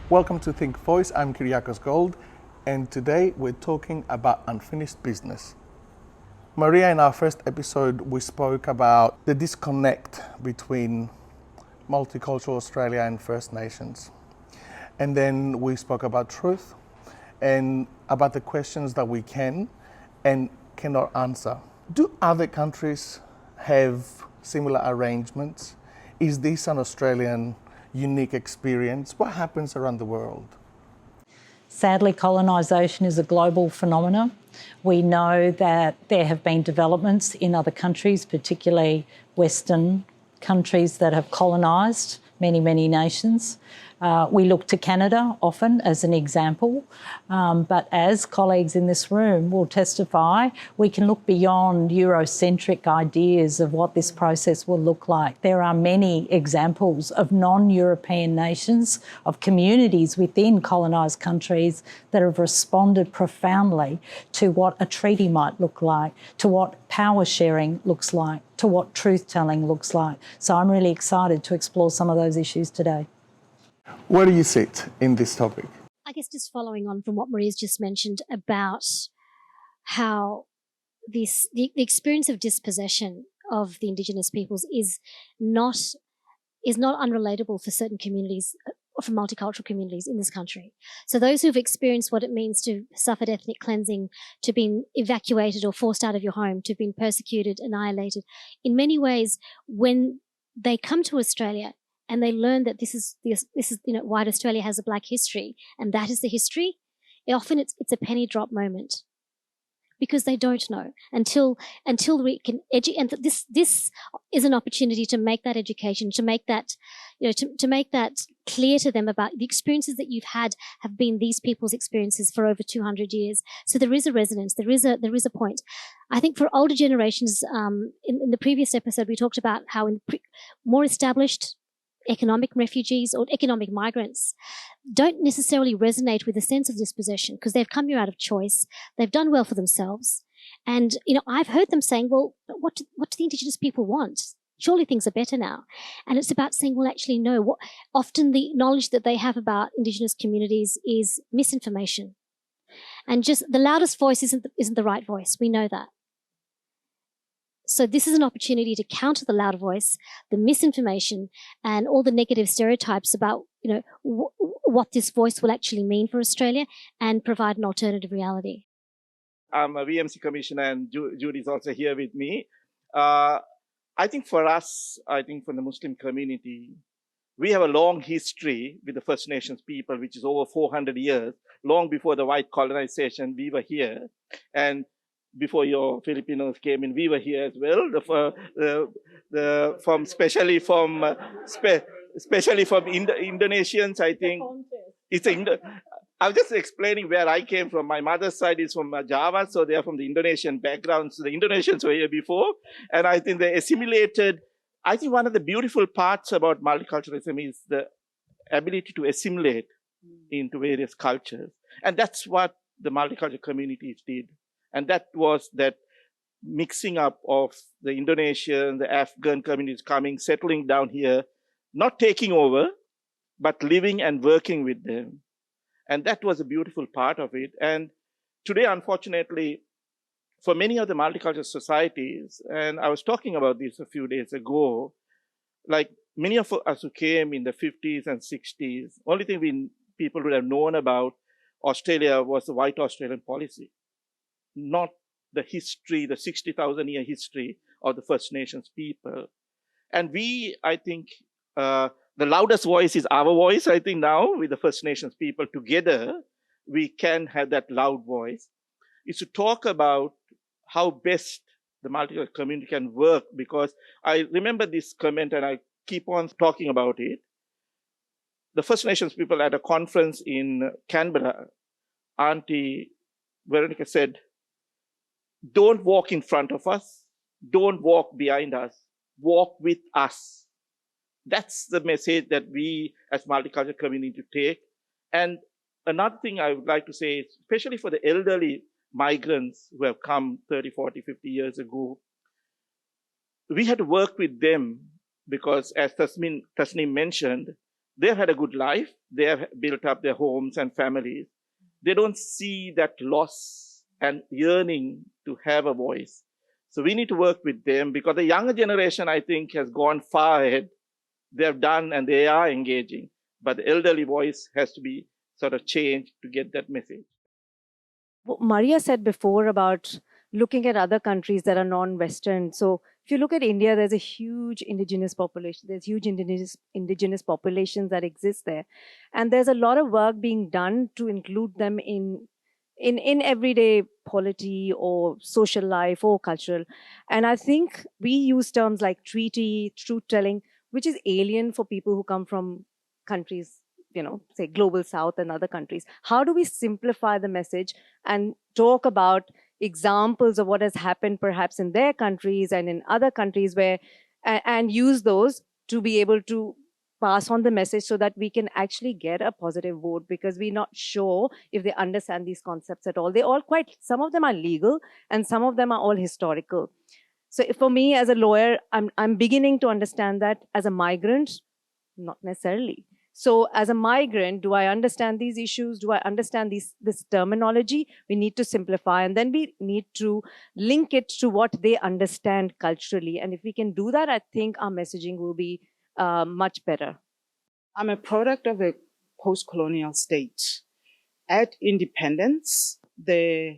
Welcome to Think Voice. I'm Kyriakos Gold, and today we're talking about unfinished business. Maria, in our first episode, we spoke about the disconnect between Multicultural Australia and First Nations. And then we spoke about truth and about the questions that we can and cannot answer. Do other countries have similar arrangements? Is this an Australian unique experience? What happens around the world? Sadly, colonisation is a global phenomenon. We know that there have been developments in other countries, particularly Western countries that have colonised many nations. We look to Canada often as an example, but as colleagues in this room will testify, we can look beyond Eurocentric ideas of what this process will look like. There are many examples of non-European nations, of communities within colonised countries that have responded profoundly to what a treaty might look like, to what power sharing looks like, to what truth-telling looks like. So I'm really excited to explore some of those issues today. Where do you sit in this topic? I guess just following on from what Maria's just mentioned about how the experience of dispossession of the Indigenous peoples is not unrelatable for certain communities, for multicultural communities in this country. So those who've experienced what it means to suffer ethnic cleansing, to be evacuated or forced out of your home, to have been persecuted, annihilated, in many ways, when they come to Australia and they learn that this is white Australia has a black history, and that is the history, often it's a penny drop moment, because they don't know until we can educate. And this is an opportunity to make that education, to make that, to make that clear to them about the experiences that you've had have been these people's experiences for over 200 years. So there is a resonance, there is a point. I think for older generations, in the previous episode, we talked about how more established economic refugees or economic migrants don't necessarily resonate with a sense of dispossession because they've come here out of choice. They've done well for themselves. And, I've heard them saying, well, what do the Indigenous people want? Surely things are better now. And it's about saying, well, actually, no. Often the knowledge that they have about Indigenous communities is misinformation. And just the loudest voice isn't the right voice. We know that. So this is an opportunity to counter the loud voice, the misinformation, and all the negative stereotypes about, what this voice will actually mean for Australia, and provide an alternative reality. I'm a VMC commissioner, and Judy's also here with me. I think for us, for the Muslim community, we have a long history with the First Nations people, which is over 400 years. Long before the white colonization, we were here. And before your Filipinos came in, we were here as well. Especially from Indonesians, I think. I was just explaining where I came from. My mother's side is from Java, so they are from the Indonesian background. So the Indonesians were here before, and I think they assimilated. I think one of the beautiful parts about multiculturalism is the ability to assimilate into various cultures, and that's what the multicultural communities did. And that was that mixing up of the Indonesian, the Afghan communities coming, settling down here, not taking over, but living and working with them. And that was a beautiful part of it. And today, unfortunately, for many of the multicultural societies, and I was talking about this a few days ago, like many of us who came in the 50s and 60s, only thing people would have known about Australia was the white Australian policy, not the history, the 60,000-year history of the First Nations people. And I think, the loudest voice is our voice, I think now, with the First Nations people together, we can have that loud voice, is to talk about how best the multicultural community can work. Because I remember this comment and I keep on talking about it. The First Nations people at a conference in Canberra, Auntie Veronica said, don't walk in front of us. Don't walk behind us. Walk with us. That's the message that we as multicultural community take. And another thing I would like to say, especially for the elderly migrants who have come 30, 40, 50 years ago, we had to work with them because, as Tasneem mentioned, they've had a good life. They have built up their homes and families. They don't see that loss and yearning to have a voice. So we need to work with them, because the younger generation, I think, has gone far ahead. They have done and they are engaging. But the elderly voice has to be sort of changed to get that message. What Maria said before about looking at other countries that are non-Western. So if you look at India, there's a huge indigenous population. There's huge indigenous populations that exist there. And there's a lot of work being done to include them in everyday polity or social life or cultural. And I think we use terms like treaty, truth-telling, which is alien for people who come from countries, say global south and other countries. How do we simplify the message and talk about examples of what has happened perhaps in their countries and in other countries and use those to be able to pass on the message so that we can actually get a positive vote, because we're not sure if they understand these concepts at all. Some of them are legal and some of them are all historical. So for me as a lawyer, I'm beginning to understand that. As a migrant, not necessarily. So as a migrant, do I understand these issues? Do I understand this terminology? We need to simplify, and then we need to link it to what they understand culturally. And if we can do that, I think our messaging will be much better. I'm a product of a post-colonial state. At independence, the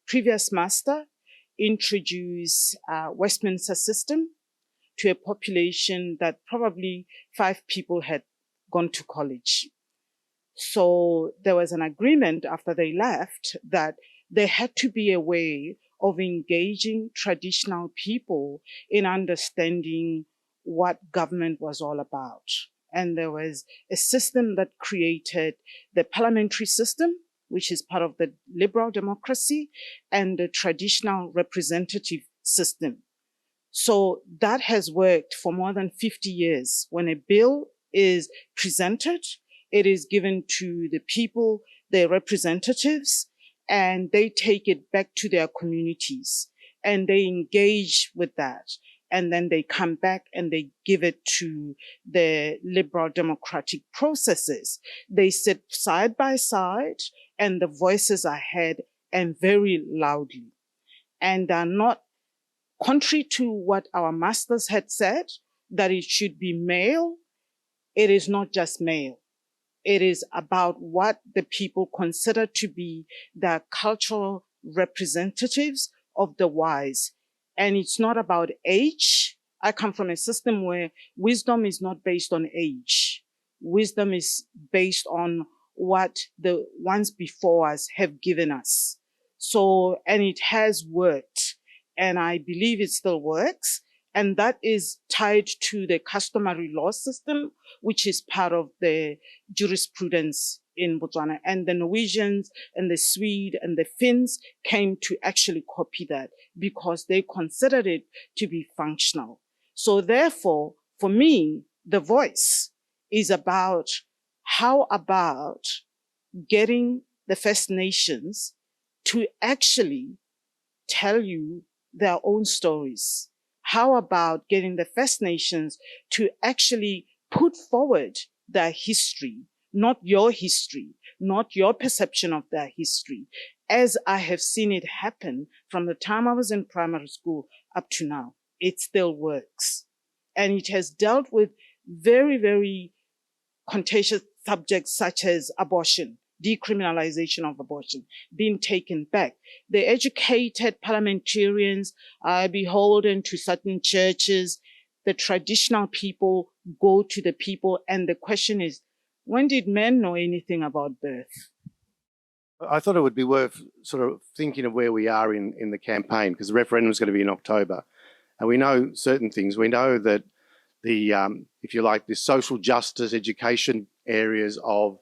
previous master introduced a Westminster system to a population that probably 5 people had gone to college. So there was an agreement after they left that there had to be a way of engaging traditional people in understanding what government was all about. And there was a system that created the parliamentary system, which is part of the liberal democracy, and the traditional representative system. So that has worked for more than 50 years. When a bill is presented, it is given to the people, their representatives, and they take it back to their communities and they engage with that. And then they come back and they give it to the liberal democratic processes. They sit side by side and the voices are heard, and very loudly, and are not contrary to what our masters had said, that it should be male. It is not just male. It is about what the people consider to be the cultural representatives of the wise. And it's not about age. I come from a system where wisdom is not based on age. Wisdom is based on what the ones before us have given us. So, and it has worked. And I believe it still works. And that is tied to the customary law system, which is part of the jurisprudence in Botswana. And the Norwegians and the Swedes and the Finns came to actually copy that because they considered it to be functional. So therefore, for me, the voice is about how about getting the First Nations to actually tell you their own stories. How about getting the First Nations to actually put forward their history, not your history, not your perception of their history, as I have seen it happen from the time I was in primary school up to now. It still works. And it has dealt with very, very contentious subjects such as abortion, decriminalization of abortion, being taken back. The educated parliamentarians are beholden to certain churches. The traditional people go to the people. And the question is, when did men know anything about birth? I thought it would be worth sort of thinking of where we are in the campaign, because the referendum is going to be in October. And we know certain things. We know that the, if you like, the social justice education areas of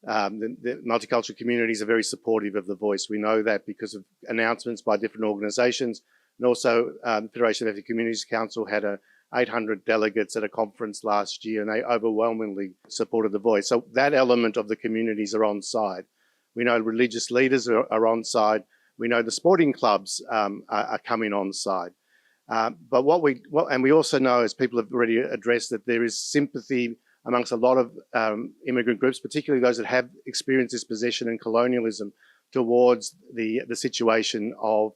the multicultural communities are very supportive of the voice. We know that because of announcements by different organisations, and also the Federation of Ethnic Communities Council had 800 delegates at a conference last year, and they overwhelmingly supported the voice. So that element of the communities are on side. We know religious leaders are on side. We know the sporting clubs are coming on side. But and we also know, as people have already addressed, that there is sympathy amongst a lot of immigrant groups, particularly those that have experienced dispossession and colonialism towards the situation of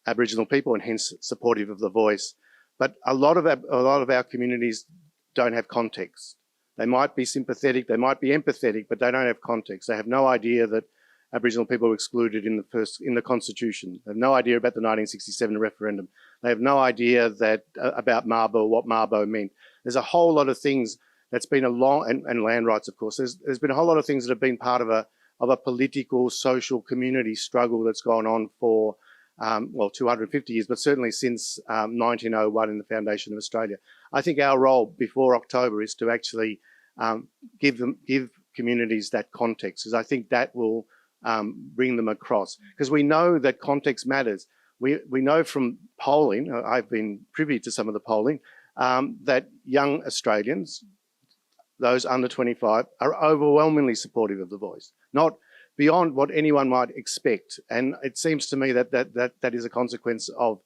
Aboriginal people, and hence supportive of the voice. But a lot of our communities don't have context. They might be sympathetic, they might be empathetic, but they don't have context. They have no idea that Aboriginal people were excluded in the Constitution. They have no idea about the 1967 referendum. They have no idea that about Mabo, what Mabo meant. There's a whole lot of things that's been and land rights, of course. There's been a whole lot of things that have been part of a political, social, community struggle that's gone on for 250 years, but certainly since 1901 in the foundation of Australia. I think our role before October is to actually give communities that context, because I think that will bring them across. Because we know that context matters. We know from polling, I've been privy to some of the polling, that young Australians, those under 25, are overwhelmingly supportive of the voice, not beyond what anyone might expect. And it seems to me that is a consequence of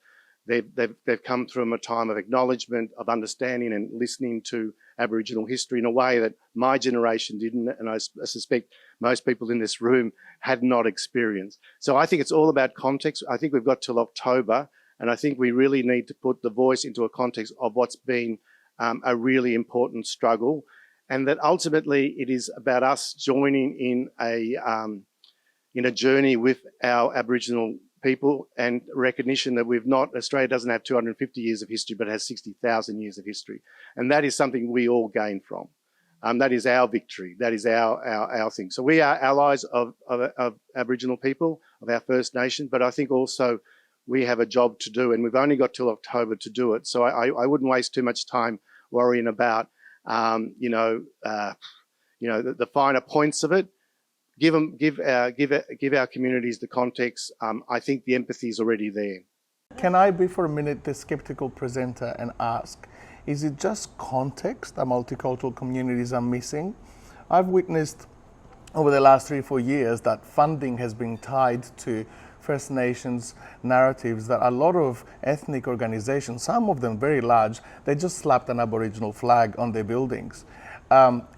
they've come from a time of acknowledgement, of understanding and listening to Aboriginal history in a way that my generation didn't, and I suspect most people in this room had not experienced. So I think it's all about context. I think we've got till October, and I think we really need to put the voice into a context of what's been a really important struggle, and that ultimately it is about us joining in a journey with our Aboriginal people, and recognition that Australia doesn't have 250 years of history, but has 60,000 years of history. And that is something we all gain from. That is our victory. That is our thing. So we are allies of Aboriginal people, of our First Nation, but I think also we have a job to do, and we've only got till October to do it. So I wouldn't waste too much time worrying about, the finer points of it. Give our communities the context. I think the empathy is already there. Can I be for a minute the skeptical presenter and ask, is it just context that multicultural communities are missing? I've witnessed over the last 3 or 4 years that funding has been tied to First Nations narratives, that a lot of ethnic organizations, some of them very large, they just slapped an Aboriginal flag on their buildings.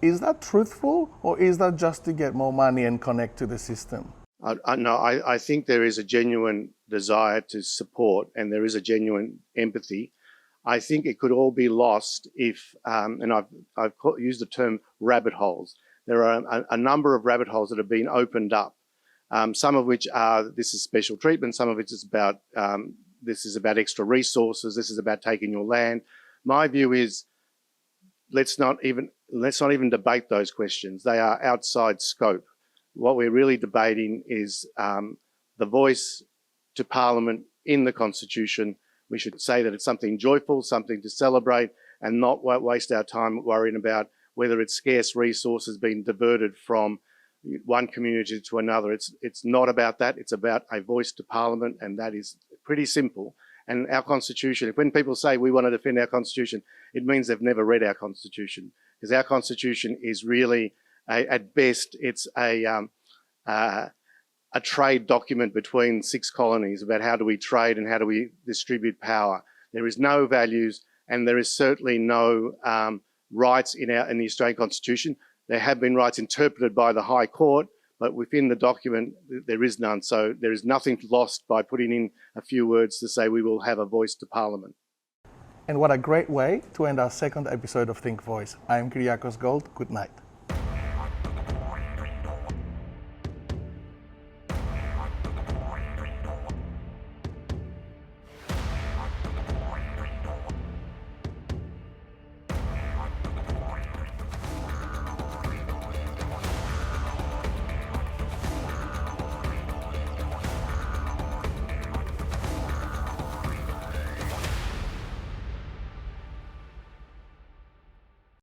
Is that truthful, or is that just to get more money and connect to the system? I think there is a genuine desire to support, and there is a genuine empathy. I think it could all be lost if, and I've used the term rabbit holes. There are a number of rabbit holes that have been opened up. Some of which are, this is special treatment. Some of it is about, this is about extra resources. This is about taking your land. My view is, let's not even debate those questions. They are outside scope. What we're really debating is the voice to Parliament in the Constitution. We should say that it's something joyful, something to celebrate, and not waste our time worrying about whether it's scarce resources being diverted from one community to another. It's not about that. It's about a voice to Parliament, and that is pretty simple. And our Constitution, when people say we want to defend our Constitution, it means they've never read our Constitution, because our Constitution is really, at best, it's a trade document between 6 colonies about how do we trade and how do we distribute power. There is no values, and there is certainly no rights in the Australian Constitution. There have been rights interpreted by the High Court, but within the document, there is none. So there is nothing lost by putting in a few words to say we will have a voice to Parliament. And what a great way to end our second episode of Think Voice. I am Kyriakos Gold. Good night.